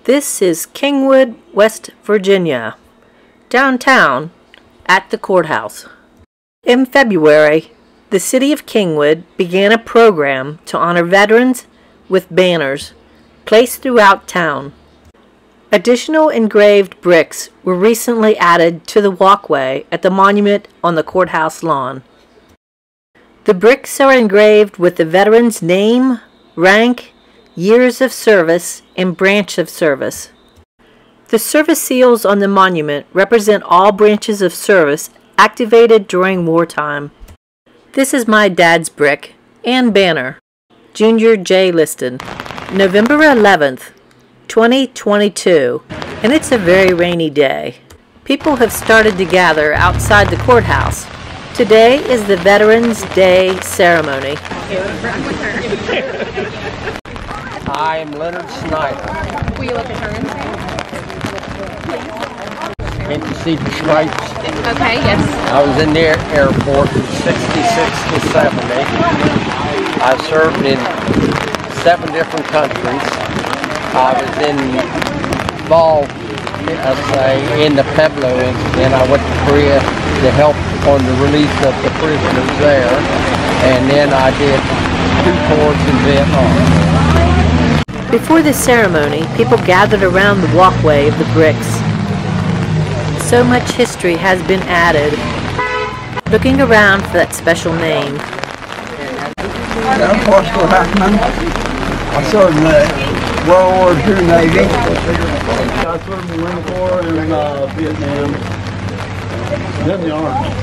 This is Kingwood, West Virginia, downtown at the courthouse. In February, the city of Kingwood began a program to honor veterans with banners placed throughout town. Additional engraved bricks were recently added to the walkway at the monument on the courthouse lawn. The bricks are engraved with the veteran's name, rank, years of service, and branch of service. The service seals on the monument represent all branches of service activated during wartime. This is my dad's brick and banner. Junior J. Liston, November 11th, 2022, and it's a very rainy day. People have started to gather outside the courthouse. Today is the Veterans Day ceremony. I'm Leonard Snyder. Will you let the turn? Can't you see the stripes? Okay, yes. I was in the airport from 66 to 70. I served in 7 different countries. I was involved, in the Pueblo incident. I went to Korea to help on the release of the prisoners there. And then I did 2 tours in Vietnam. Before the ceremony, people gathered around the walkway of the bricks. So much history has been added. Looking around for that special name. I'm Pastor Hackman. I served in the World War II Navy. I served in the Marine Corps in Vietnam. Then the Army.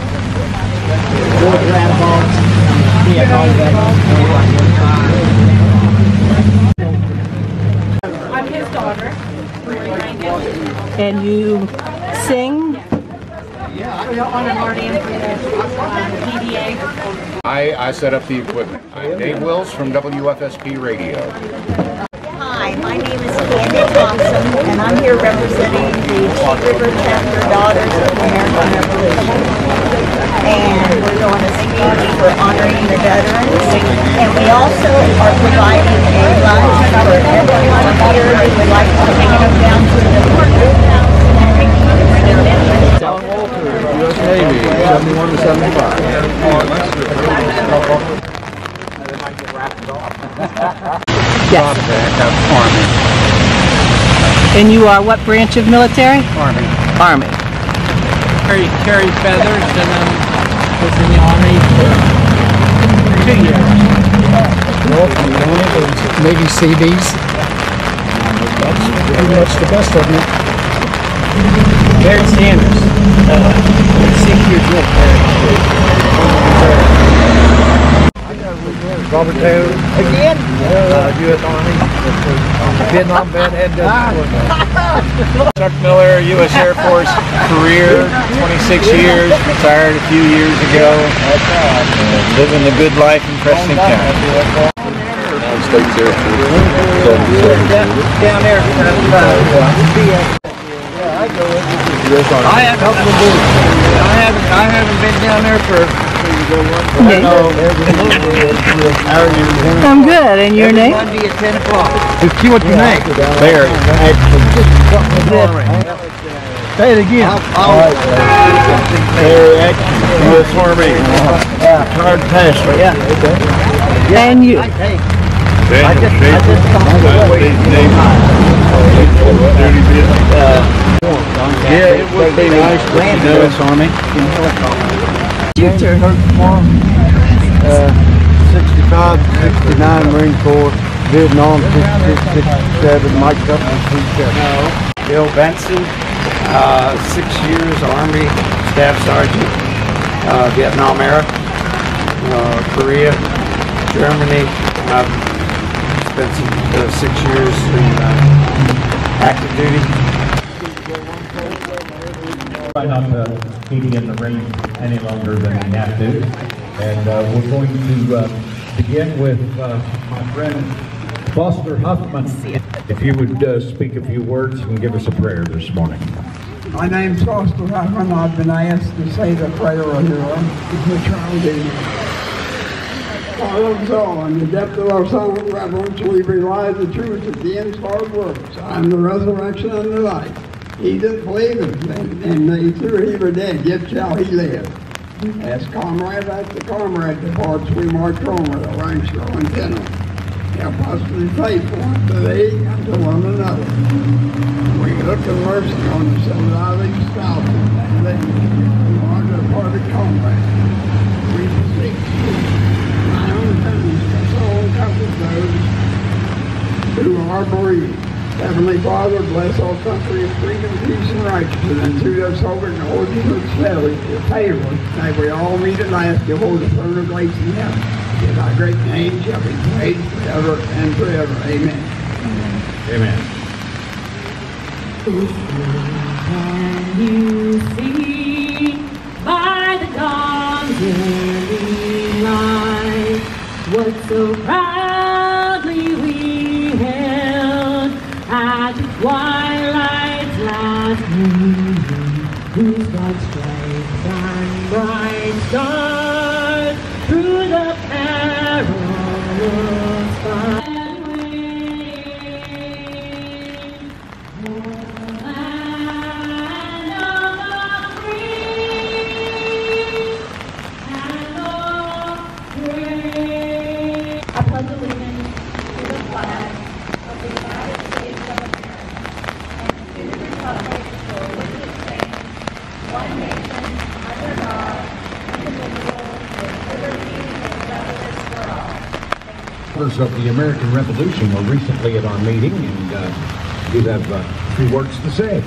I'm his daughter. And you sing? On an RDM for the PDA. I set up the equipment. I'm Dave Wills from WFSP Radio. Hi, my name is Candy Thompson, and I'm here representing the Chief River Chapter Daughters of American Revolution. And we're doing a speech for honoring the veterans. And we also are providing a lunch for everyone here who would like to take them down to the courthouse. John Walter, U.S. Navy, 71 to 75. Yes. Army. And you are what branch of military? Army. Army. Carried feathers and then was in the Army for 2 years. Navy Seabees. That's pretty much the best of them. Barry Sanders, 6 years military. Robert Taylor. Again? U.S. Army. Vietnam vet head. Chuck Miller, U.S. Air Force career, 26 years, retired a few years ago. Living the good life in Preston County. States Air Force. Down there. I haven't been down there for. I'm good. And your name? Monday at 10 o'clock. Just see what you make. There. Say it again. U.S. Army. Retired pastor. Yeah. And you? Yeah, it would be nice to see the U.S. Army. Your turn. 65, 69 Marine Corps, Vietnam, 66, 67, Mike Company, 37. Bill Benson, 6 years Army Staff Sergeant, Vietnam era, Korea, Germany. I've spent 6 years in active duty. Try not to heating in the rain any longer than we have to. And we're going to begin with my friend Foster Huffman. If you would speak a few words and give us a prayer this morning. My name's Foster Hackman. I've been asked to say the prayer here, which I'll do. Carlos saw in the depth of our solemn reverence, we realize the truth of the end's hard works. I am the resurrection and the life. He that believeth in me, through he were dead, yet shall he live. As comrade after comrade departs, we march on with a ranks grow and tender. Help us to be faithful unto thee and to one another. We look in mercy on the surviving spouses and they who are departed comrades. We beseech thee, my own sons, console and comfort those who are bereaved. Heavenly Father, bless our country of freedom, peace, and righteousness, and to those over the origin of slavery, the favor, may we all meet at last before the throne of grace in heaven. For thy great name shall be praised forever and forever. Amen. Amen. Can you see by the dawn's early light what so proudly we held at the twilight's last gleaming, whose broad stripes and bright stars through the perilous fight. Of the American Revolution were recently at our meeting, and you have a few words to say.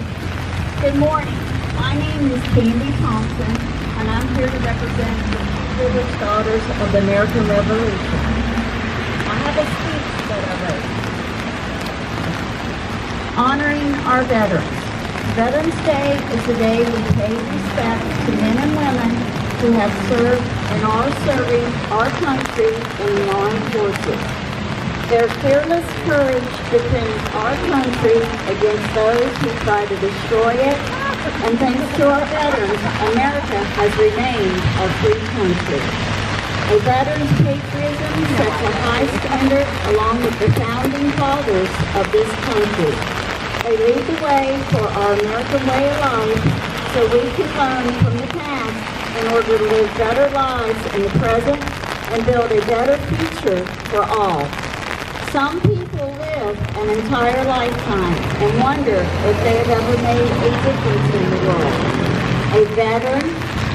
Good morning. My name is Candy Thompson, and I'm here to represent the Kingwood Daughters of the American Revolution. I have a speech that I wrote honoring our veterans. Veterans Day is the day we pay respect to men and women who have served and are serving our country in the armed forces. Their fearless courage defends our country against those who try to destroy it, and thanks to our veterans, America has remained a free country. A veteran's patriotism sets a high standard along with the founding fathers of this country. They lead the way for our American way of life so we can learn from the past in order to live better lives in the present and build a better future for all. Some people live an entire lifetime and wonder if they have ever made a difference in the world. A veteran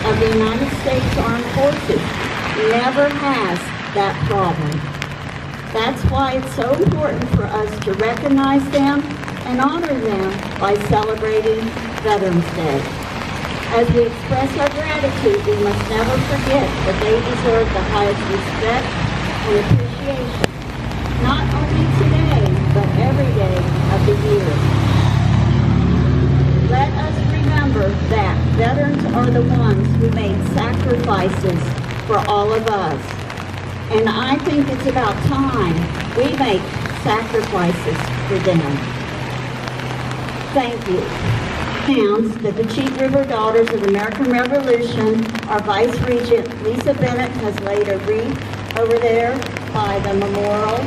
of the United States Armed Forces never has that problem. That's why it's so important for us to recognize them and honor them by celebrating Veterans Day. As we express our gratitude, we must never forget that they deserve the highest respect and appreciation, not only today, but every day of the year. Let us remember that veterans are the ones who made sacrifices for all of us. And I think it's about time we make sacrifices for them. Thank you. Announce that the Cheat River Daughters of the American Revolution, our Vice Regent Lisa Bennett has laid a wreath over there by the memorial.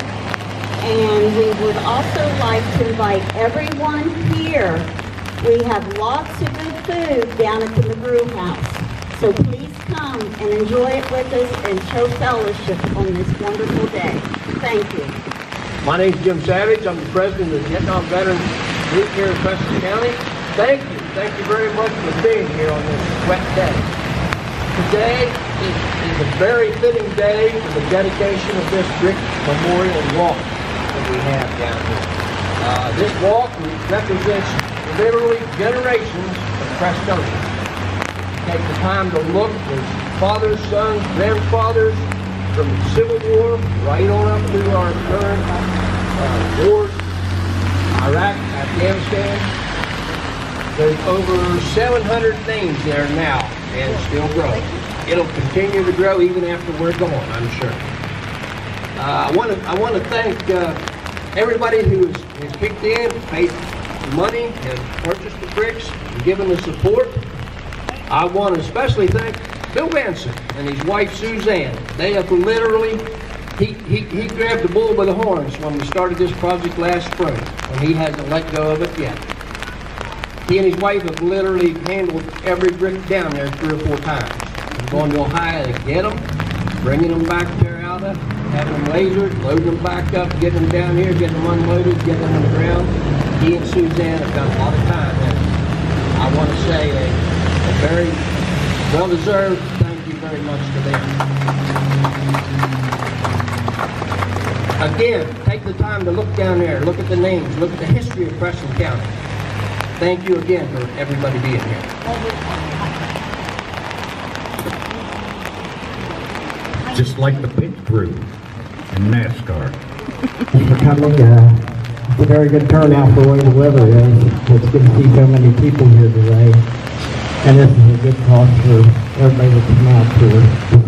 And we would also like to invite everyone here. We have lots of good food down at the McGrew House. So please come and enjoy it with us and show fellowship on this wonderful day. Thank you. My name is Jim Savage. I'm the president of the Vietnam Veterans Group here in Preston County. Thank you. Thank you very much for being here on this wet day. Today is a very fitting day for the dedication of this brick memorial walk that we have down here. This walk represents literally generations of Prestonians. Take the time to look. There's fathers, sons, grandfathers from the Civil War right on up through our current wars, Iraq, Afghanistan. There's over 700 names there now and still growing. It'll continue to grow even after we're gone, I'm sure. I want to thank everybody who has kicked in, paid money, and purchased the bricks, and given the support. I want to especially thank Bill Benson and his wife Suzanne. They have literally he grabbed the bull by the horns when we started this project last spring, and he hasn't let go of it yet. He and his wife have literally handled every brick down there 3 or 4 times. Going to Ohio to get them, bringing them back there out of, having them lasered, loading them back up, getting them down here, getting them unloaded, getting them on the ground. He and Suzanne have done a lot of time, and I want to say a very well-deserved thank you very much to them. Again, take the time to look down there, look at the names, look at the history of Preston County. Thank you again for everybody being here. Just like the pit crew in NASCAR. Thanks for coming. It's a very good turnout for the way the weather is. It's good to see so many people here today. And this is a good cause for everybody to come out to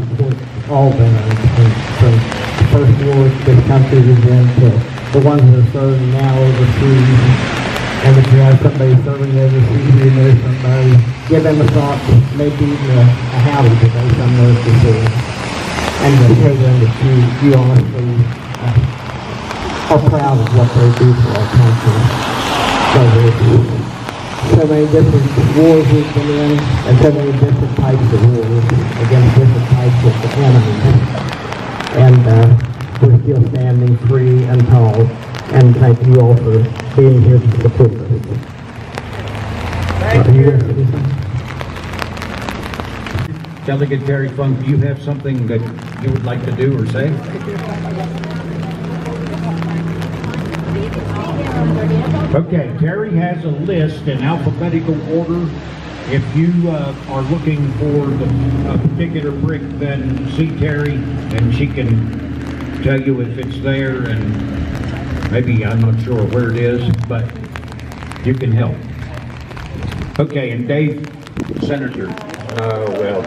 support all veterans from the first war this country was in to the ones that are serving now overseas. And if you have somebody serving overseas, you know somebody, give them a thought, maybe even a howdy today somewhere to see. And to show them that you honestly are proud of what they do for our country. So many different wars we've been in, and so many different types of wars against different types of enemies. And we're still standing free and tall. And thank you all for being here to support us. Thank you. Delegate Terry Funk, do you have something that you would like to do or say? Okay, Terry has a list in alphabetical order. If you are looking for a particular brick, then see Terry and she can tell you if it's there, and maybe I'm not sure where it is, but you can help. Okay, and Dave, Senator,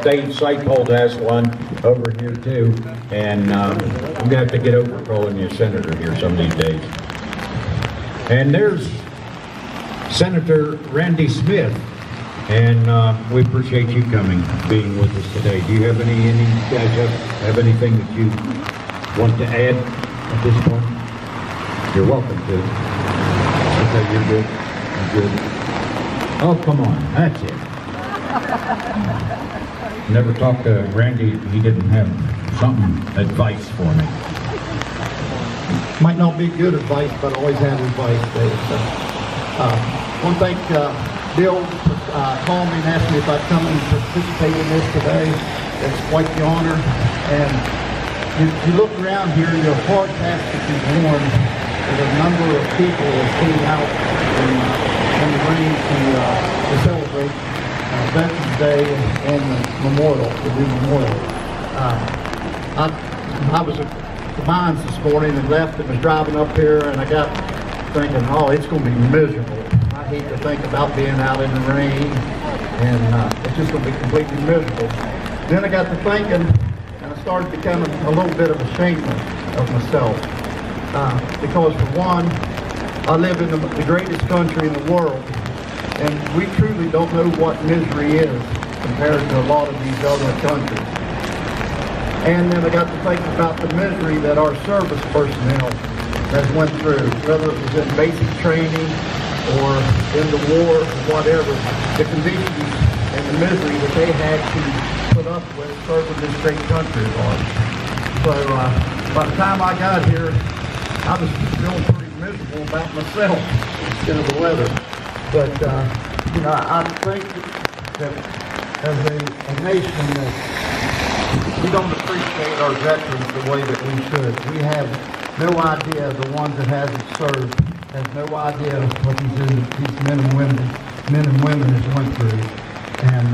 Dave Seithold has one over here too, and I'm going to have to get over calling you Senator here some of these days. And there's Senator Randy Smith, and we appreciate you coming, being with us today. Do you have any guys have anything that you want to add at this point? You're welcome to. Okay, you're good. You're good. Oh, come on. That's it. Never talked to Randy. He didn't have advice for me. Might not be good advice, but I always have advice, Dave. So, I want to thank Bill for calling me and asking me if I'd come and participate in this today. It's quite the honor. And you look around here, your heart has to be warmed. There's a number of people that came out in the rain to celebrate Veterans Day and the memorial, the new memorial. I was at the mines this morning and left and was driving up here, and I got thinking, oh, it's going to be miserable. I hate to think about being out in the rain, and it's just going to be completely miserable. Then I got to thinking, and I started becoming a little bit of ashamed of myself. Because for one, I live in the greatest country in the world, and we truly don't know what misery is compared to a lot of these other countries. And then I got to think about the misery that our service personnel has went through, whether it was in basic training or in the war or whatever, the conditions and the misery that they had to put up with serving this great country of ours. So by the time I got here, I was feeling pretty miserable about myself instead of the weather. But, you know, I think that as a nation that we don't appreciate our veterans the way that we should. We have no idea, the ones that hasn't served, have no idea what these men and women have went through. And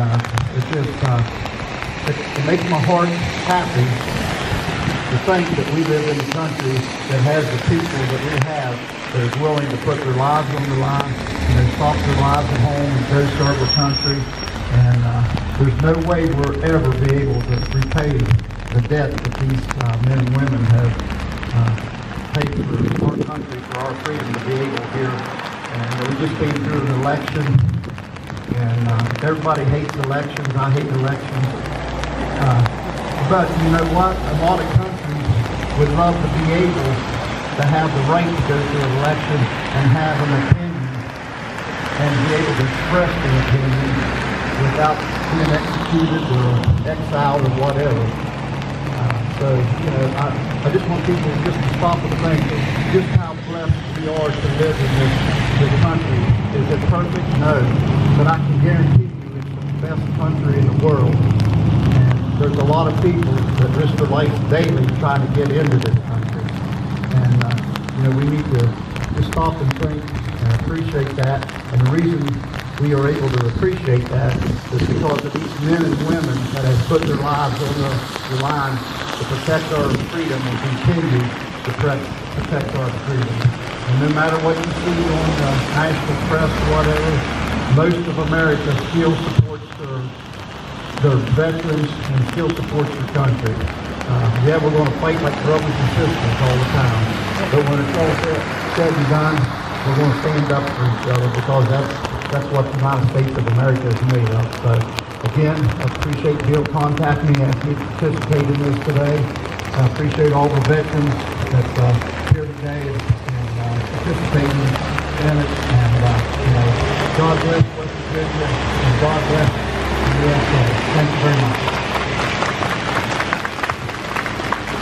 it makes my heart happy to think that we live in a country that has the people that we have that is willing to put their lives on the line, and they stop their lives at home and go serve our country. And there's no way we'll ever be able to repay the debt that these men and women have paid for our country, for our freedom to be able here. And we just came through an election, and everybody hates elections. I hate elections. But you know what? A lot of countries would love to be able to have the right to go to an election and have an opinion and be able to express their opinion without being executed or exiled or whatever. So, you know, I just want people to just stop and think just how blessed we are to live in this country. Is it perfect? No. But I can guarantee you it's the best country in the world. And there's a lot of people that risk their lives daily trying to get into this country. And, you know, we need to just stop and think and appreciate that. And the reason we are able to appreciate that is because of these men and women that have put their lives on the line to protect our freedom and continue to protect our freedom. And no matter what you see on the national press or whatever, most of America still supports their veterans and still supports their country. Yeah, we're going to fight like brothers and sisters all the time. But when it's all said and done, we're going to stand up for each other because that's what the United States of America is made of. So, again, I appreciate Bill contacting me, asking me to participate in this today. I appreciate all the veterans that's here today and participating in it. And, you know, God bless West Virginia and God bless the USA. Thank you very much.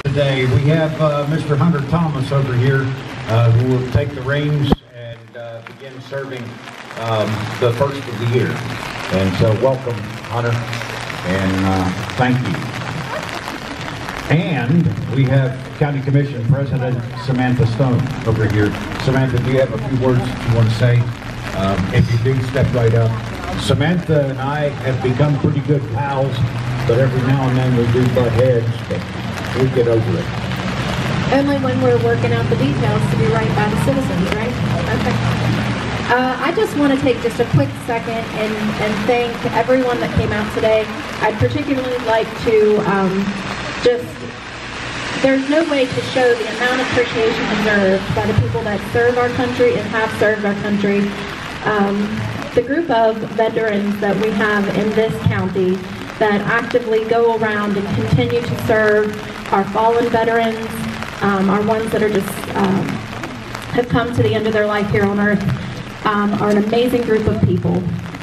Today we have Mr. Hunter Thomas over here who will take the reins and begin serving the first of the year. And so welcome, Hunter, and thank you. And we have County Commission President Samantha Stone over here. Samantha, do you have a few words you want to say? If you do, step right up. Samantha and I have become pretty good pals, but every now and then we do butt heads, but we get over it. Only when we're working out the details to be right by the citizens, right? Okay. I just want to take just a quick second and thank everyone that came out today. I'd particularly like to there's no way to show the amount of appreciation deserved by the people that serve our country and have served our country. The group of veterans that we have in this county that actively go around and continue to serve our fallen veterans, our ones that are just have come to the end of their life here on earth, are an amazing group of people,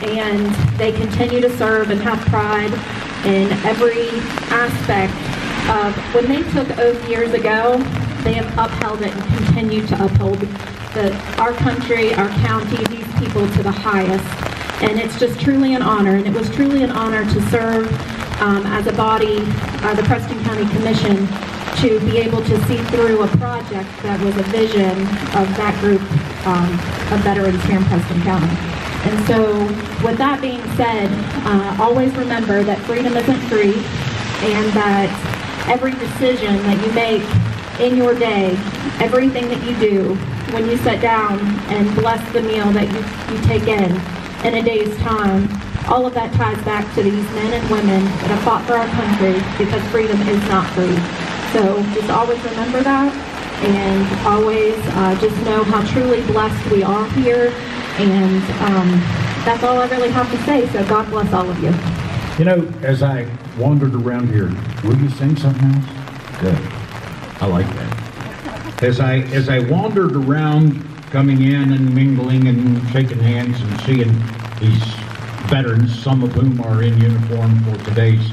and they continue to serve and have pride in every aspect of when they took oath years ago. They have upheld it and continue to uphold our country, our county, these people to the highest. And it's just truly an honor, and it was truly an honor to serve as a body, the Preston County Commission, to be able to see through a project that was a vision of that group of veterans here in Preston County. And so, with that being said, always remember that freedom isn't free, and that every decision that you make in your day, everything that you do, when you sit down and bless the meal that you take in a day's time, all of that ties back to these men and women that have fought for our country, because freedom is not free. So just always remember that, and always just know how truly blessed we are here, and that's all I really have to say, so God bless all of you. You know, as I wandered around here, will you sing something else? Good. I like that. As I wandered around, coming in and mingling and shaking hands and seeing these veterans, some of whom are in uniform for today's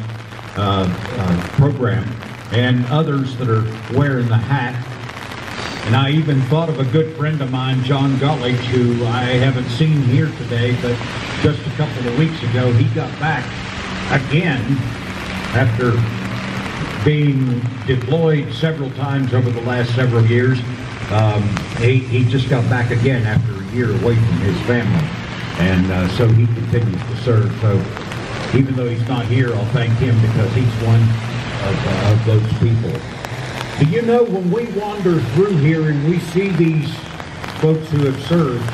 program, and others that are wearing the hat. And I even thought of a good friend of mine, John Gullich, who I haven't seen here today, but just a couple of weeks ago, he got back again after being deployed several times over the last several years. He just got back again after a year away from his family. And so he continues to serve. So even though he's not here, I'll thank him because he's one of those people. Do you know, when we wander through here and we see these folks who have served,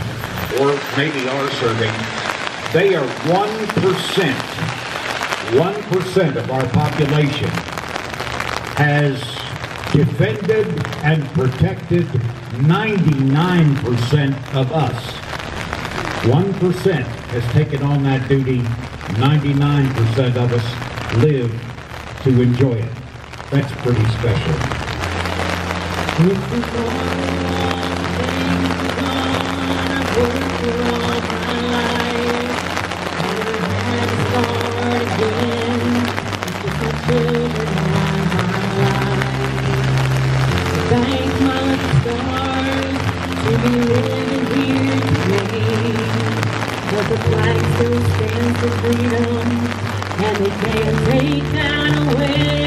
or maybe are serving, they are 1%. 1% of our population has defended and protected 99% of us. 1% has taken on that duty. 99% of us live to enjoy it. That's pretty special. It's the one thing gonna work for all my life. Never had to start again. It's just my children all my life. Thank my lucky stars to be living here today. But the flag still stands for freedom, and they can't take that away.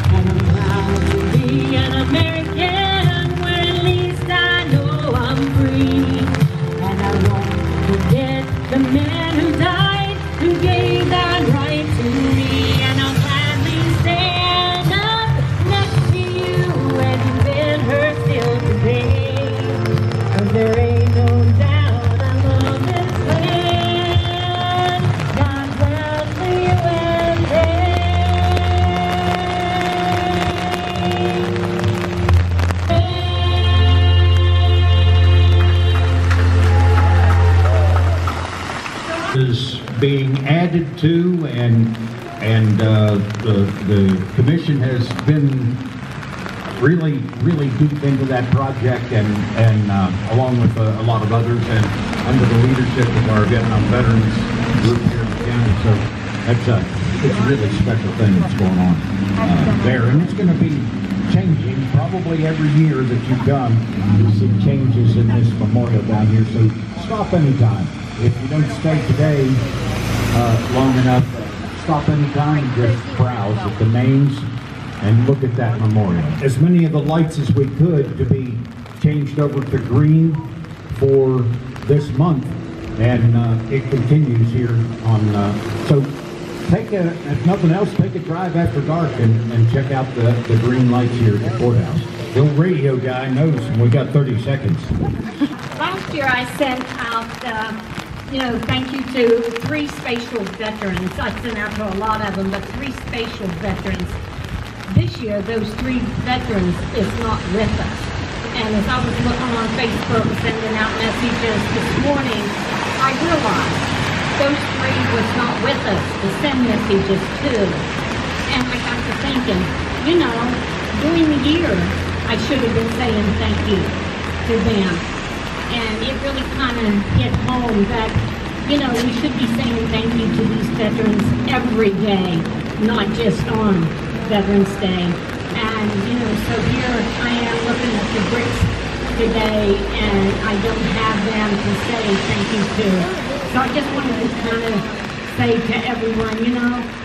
And I'm proud to be an American, where at least I know I'm free. And I won't forget the men who died, who gave that right to me. And I'll gladly stand up next to you and defend her still today. 'Cause there ain't no doubt I love this land. God bless the USA. Is being added to, and the commission has been really deep into that project, and along with a lot of others, and under the leadership of our Vietnam veterans group here in the county. So it's a really special thing that's going on there, and it's going to be changing probably every year that you come. You see changes in this memorial down here. So stop anytime. If you don't stay today long enough, stop anytime and just browse at the names and look at that memorial. As many of the lights as we could to be changed over to green for this month, and it continues here on. So take if nothing else, take a drive after dark and check out the green lights here at the courthouse. The old radio guy knows, and we got 30 seconds. Last year I sent out, thank you to 3 spatial veterans. I sent out to a lot of them, but 3 spatial veterans. This year, those 3 veterans is not with us. And as I was looking on Facebook, sending out messages this morning, I realized those 3 was not with us to send messages to. And I got to thinking, during the year, I should have been saying thank you to them. And it really kind of hit home that, we should be saying thank you to these veterans every day, not just on Veterans Day. And, so here I am looking at the bricks today, and I don't have them to say thank you to. So I just wanted to kind of say to everyone,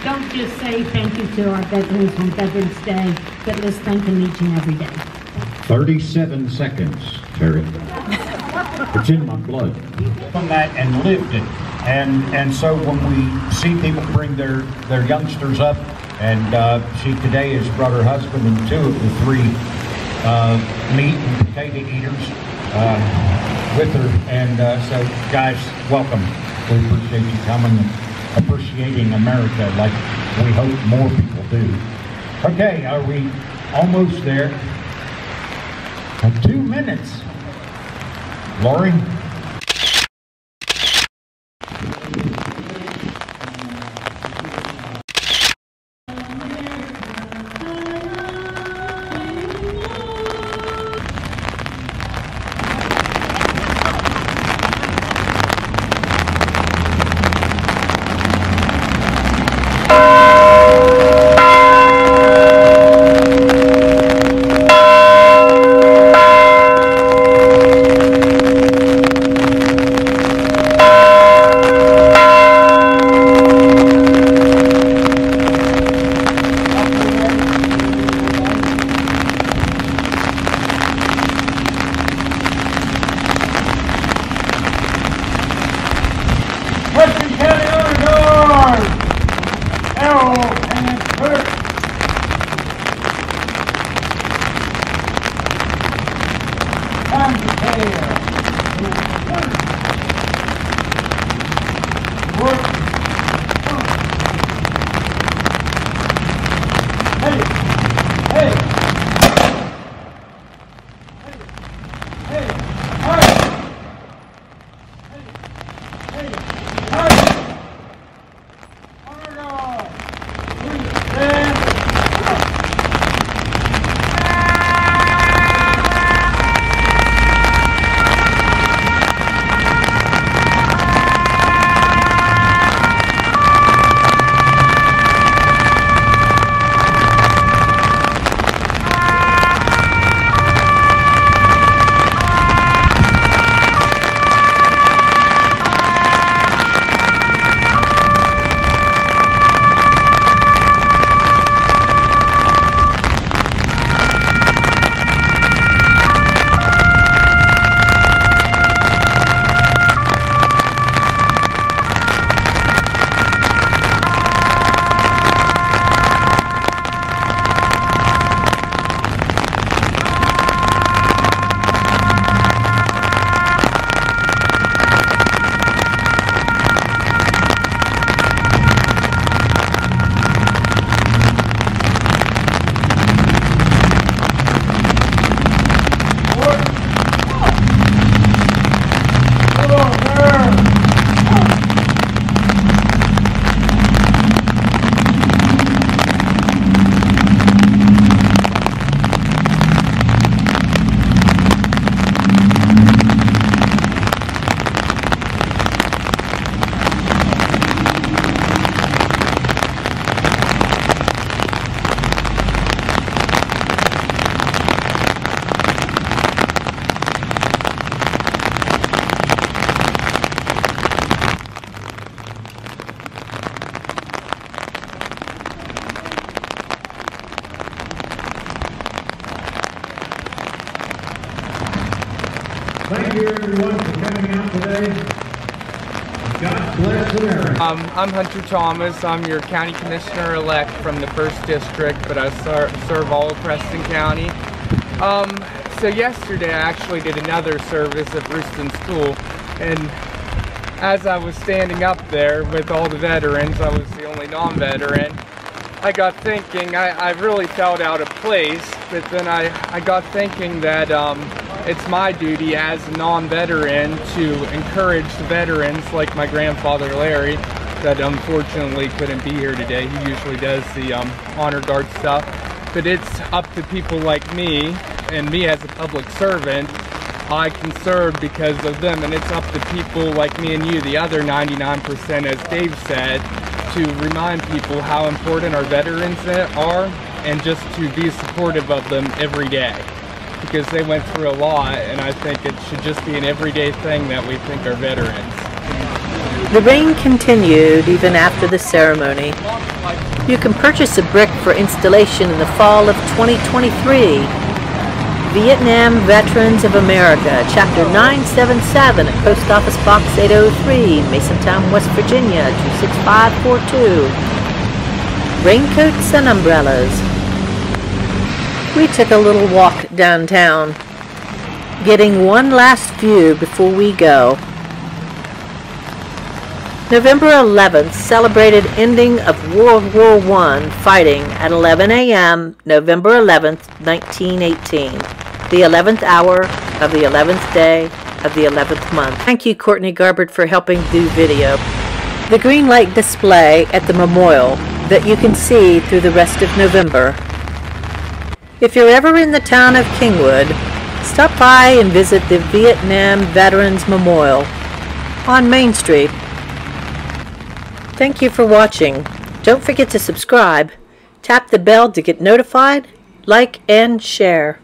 don't just say thank you to our veterans on Veterans Day, but let's thank them each and every day. 37 seconds, Terry. It's in my blood. From that and lived it. And so when we see people bring their youngsters up, and she today has brought her husband and 2 of the 3 meat and potato eaters with her. And so guys, welcome. We appreciate you coming and appreciating America like we hope more people do. Okay, are we almost there? 2 minutes. Lori? Thank you everyone for coming out today. God bless America. I'm Hunter Thomas. I'm your county commissioner-elect from the 1st District, but I serve all of Preston County. So yesterday I actually did another service at Preston School, and as I was standing up there with all the veterans, I was the only non-veteran, I got thinking, I really felt out of place, but then I got thinking that it's my duty as a non-veteran to encourage the veterans like my grandfather Larry, that unfortunately couldn't be here today. He usually does the honor guard stuff, but it's up to people like me, and me as a public servant, I can serve because of them, and it's up to people like me and you, the other 99%, as Dave said, to remind people how important our veterans are, and just to be supportive of them every day, because they went through a lot, and I think it should just be an everyday thing that we think our veterans. The rain continued even after the ceremony. You can purchase a brick for installation in the fall of 2023. Vietnam Veterans of America, Chapter 977 at Post Office Box 803, Masontown, West Virginia, 26542. Raincoats and umbrellas. We took a little walk downtown, getting one last view before we go. November 11th celebrated ending of World War I fighting at 11 a.m. November 11th, 1918, the 11th hour of the 11th day of the 11th month. Thank you, Courtney Garbart, for helping do video. The green light display at the memorial that you can see through the rest of November. If you're ever in the town of Kingwood, stop by and visit the Vietnam Veterans Memorial on Main Street. Thank you for watching. Don't forget to subscribe, tap the bell to get notified, like, and share.